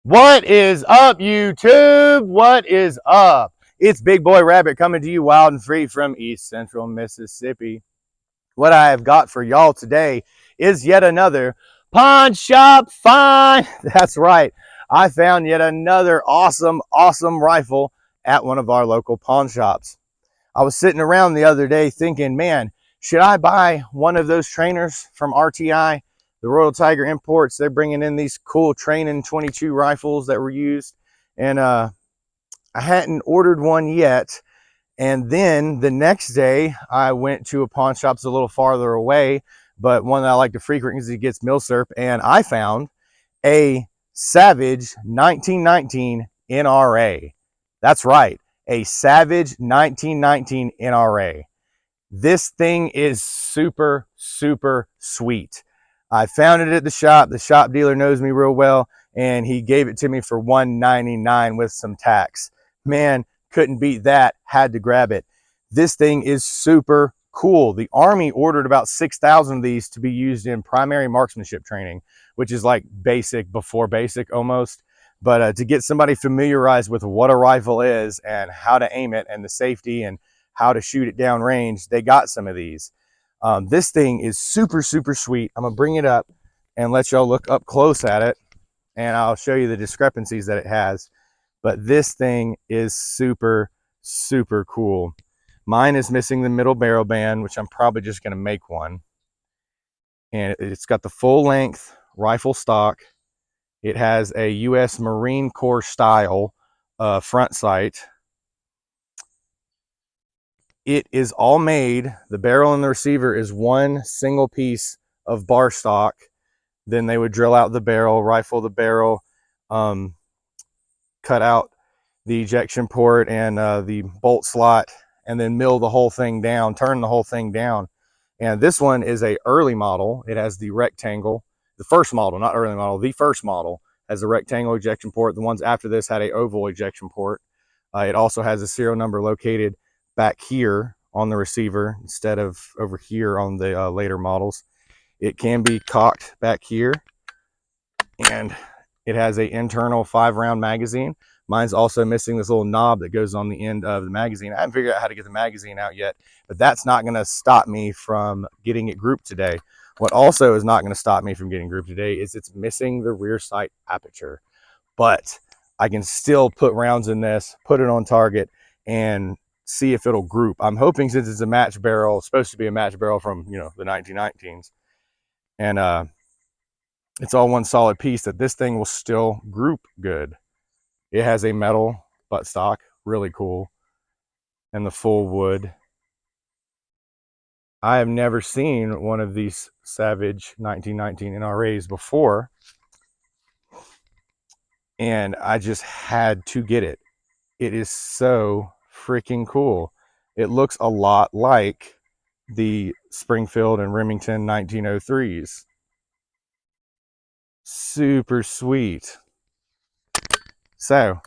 What is up, YouTube? What is up? It's Big Boy Rabbit coming to you wild and free from East Central Mississippi. What I have got for y'all today is yet another pawn shop find. That's right. I found yet another awesome rifle at one of our local pawn shops. I was sitting around the other day thinking, man, should I buy one of those trainers from RTI? The Royal Tiger Imports, they're bringing in these cool training 22 rifles that were used. And I hadn't ordered one yet. And then the next day, I went to a pawn shop a little farther away, but one that I like to frequent because it gets Milsurp. And I found a Savage 1919 NRA. That's right, a Savage 1919 NRA. This thing is super sweet. I found it at the shop. The shop dealer knows me real well, and he gave it to me for $199 with some tax. Man, couldn't beat that. Had to grab it. This thing is super cool. The Army ordered about 6,000 of these to be used in primary marksmanship training, which is like basic before basic almost. But to get somebody familiarized with what a rifle is and how to aim it and the safety and how to shoot it down range, they got some of these. This thing is super sweet. I'm gonna bring it up and let y'all look up close at it, and I'll show you the discrepancies that it has. But this thing is super cool. Mine is missing the middle barrel band, which I'm probably just gonna make one. And it's got the full length rifle stock. It has a US Marine Corps style front sight. It is all made, the barrel and the receiver is one single piece of bar stock. Then they would drill out the barrel, rifle the barrel, cut out the ejection port and the bolt slot, and then mill the whole thing down, turn the whole thing down. And this one is a early model. It has the rectangle, the first model, not early model, the first model has a rectangle ejection port. The ones after this had a oval ejection port. It also has a serial number located back here on the receiver instead of over here on the later models. It can be cocked back here, and it has an internal 5-round magazine. Mine's also missing this little knob that goes on the end of the magazine. I haven't figured out how to get the magazine out yet, but that's not going to stop me from getting it grouped today. What also is not going to stop me from getting grouped today is it's missing the rear sight aperture, but I can still put rounds in this, put it on target, and see if it'll group. I'm hoping, since it's a match barrel, supposed to be a match barrel from, you know, the 1919s, and it's all one solid piece, that this thing will still group good. It has a metal buttstock, really cool, and the full wood. I have never seen one of these Savage 1919 NRAs before, and I just had to get it. It is so freaking cool. It looks a lot like the Springfield and Remington 1903s. Super sweet. So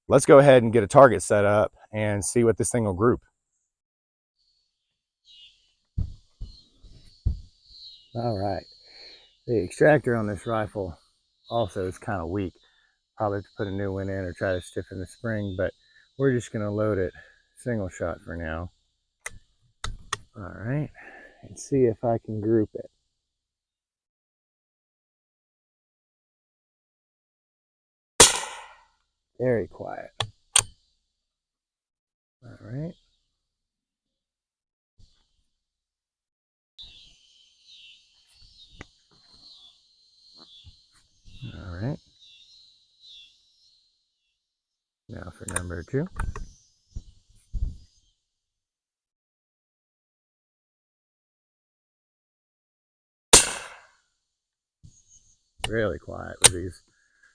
let's go ahead and get a target set up and see what this thing will group. All right, the extractor on this rifle also is kind of weak. Probably have to put a new one in or try to stiffen the spring, but we're just going to load it single shot for now. All right, and see if I can group it. Very quiet. All right. All right. Now for number 2. Really quiet with these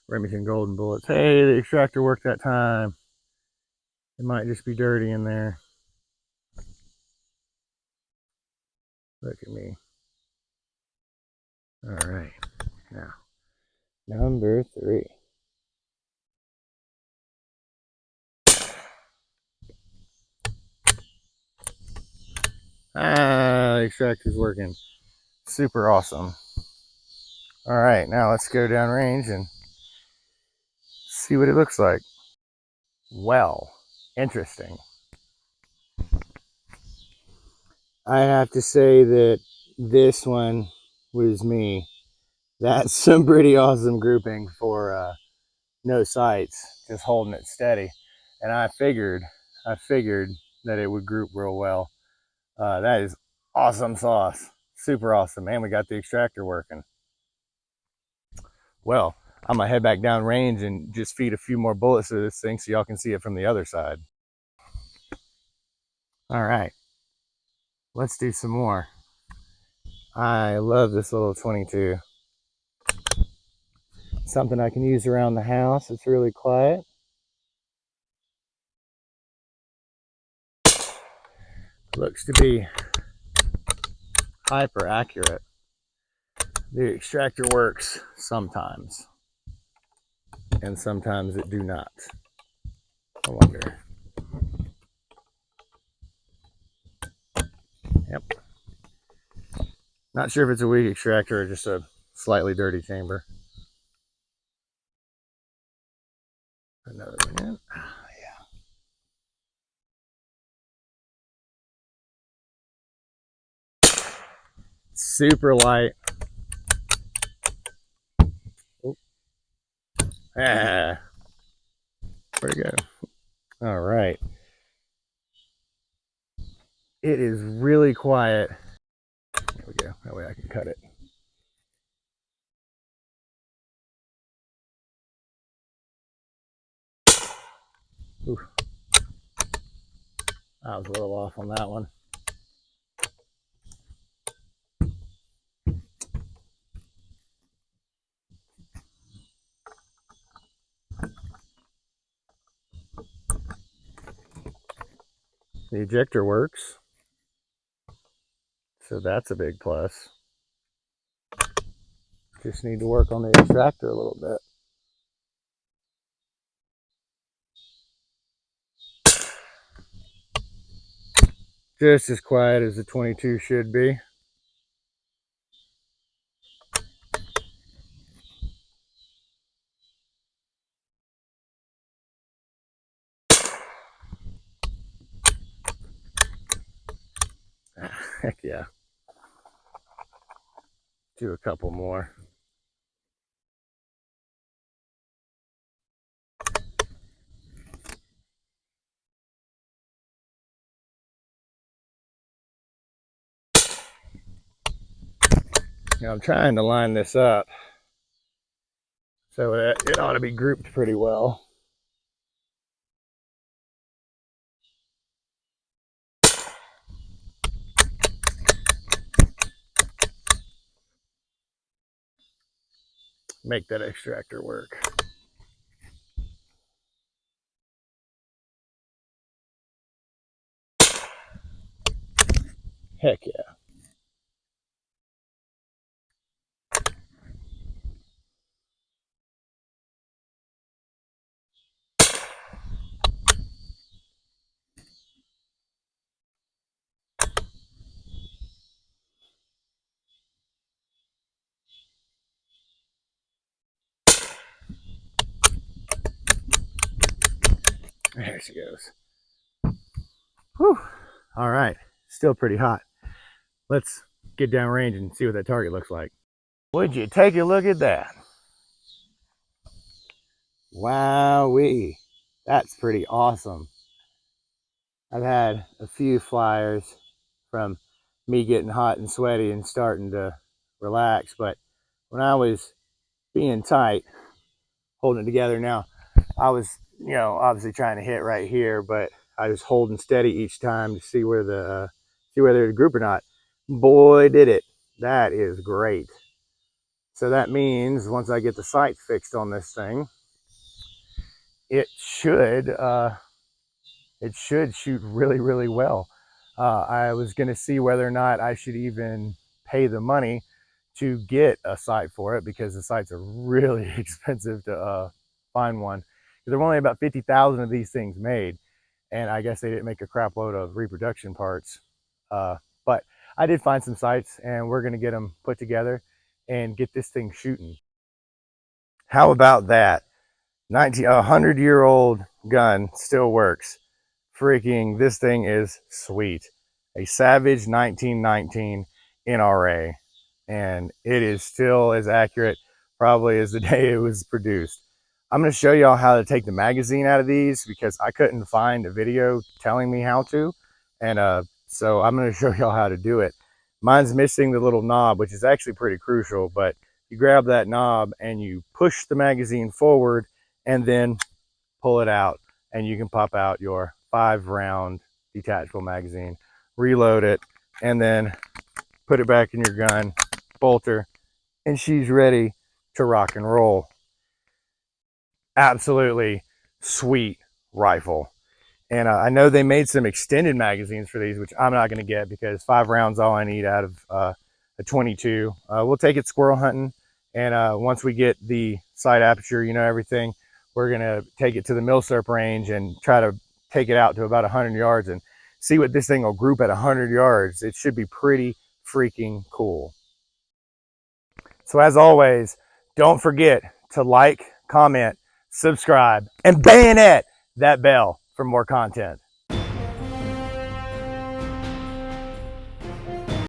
Remington Golden bullets. Hey, the extractor worked that time. It might just be dirty in there. Look at me. All right. Now, number 3. The extractor's working. Super awesome. All right, now let's go down range and see what it looks like. Well, interesting. I have to say that this one was me. That's some pretty awesome grouping for no sights, just holding it steady. And I figured that it would group real well. That is awesome sauce. Super awesome. And we got the extractor working. Well, I'm gonna head back down range and just feed a few more bullets to this thing so y'all can see it from the other side. All right, let's do some more. I love this little 22. Something I can use around the house. It's really quiet. Looks to be hyper accurate. The extractor works sometimes, and sometimes it do not. I wonder. Yep. Not sure if it's a weak extractor or just a slightly dirty chamber. Another one in. Yeah. Super light. Oh. Ah. Pretty good. All right. It is really quiet. There we go. That way I can cut it. Ooh. I was a little off on that one. The ejector works, so that's a big plus. Just need to work on the extractor a little bit. Just as quiet as the 22 should be. Heck yeah. Do a couple more. Now I'm trying to line this up so it ought to be grouped pretty well. Make that extractor work. Heck yeah. There she goes. Whew. All right. Still pretty hot. Let's get down range and see what that target looks like. Would you take a look at that? Wowee. That's pretty awesome. I've had a few flyers from me getting hot and sweaty and starting to relax, but when I was being tight, holding it together now, I was, obviously trying to hit right here, but I was holding steady each time to see where there's a group or not. Boy, did it. That is great. So that means once I get the sight fixed on this thing, it should shoot really, really well. I was going to see whether or not I should even pay the money to get a sight for it, because the sights are really expensive to find one. There were only about 50,000 of these things made, and I guess they didn't make a crap load of reproduction parts. But I did find some sights, and we're going to get them put together and get this thing shooting. How about that? 100-year-old gun still works. Freaking, this thing is sweet. A Savage 1919 NRA, and it is still as accurate probably as the day it was produced. I'm going to show y'all how to take the magazine out of these because I couldn't find a video telling me how to, and so I'm going to show y'all how to do it. Mine's missing the little knob, which is actually pretty crucial, but you grab that knob and you push the magazine forward and then pull it out, and you can pop out your 5-round detachable magazine, reload it, and then put it back in your gun, bolt her, and she's ready to rock and roll. Absolutely sweet rifle. And I know they made some extended magazines for these, which I'm not going to get because 5 rounds all I need out of a 22. We'll take it squirrel hunting, and once we get the sight aperture, you know, everything, we're going to take it to the Milsurp range and try to take it out to about 100 yards and see what this thing will group at 100 yards. It should be pretty freaking cool. So as always, don't forget to like, comment, subscribe, and bayonet that bell for more content.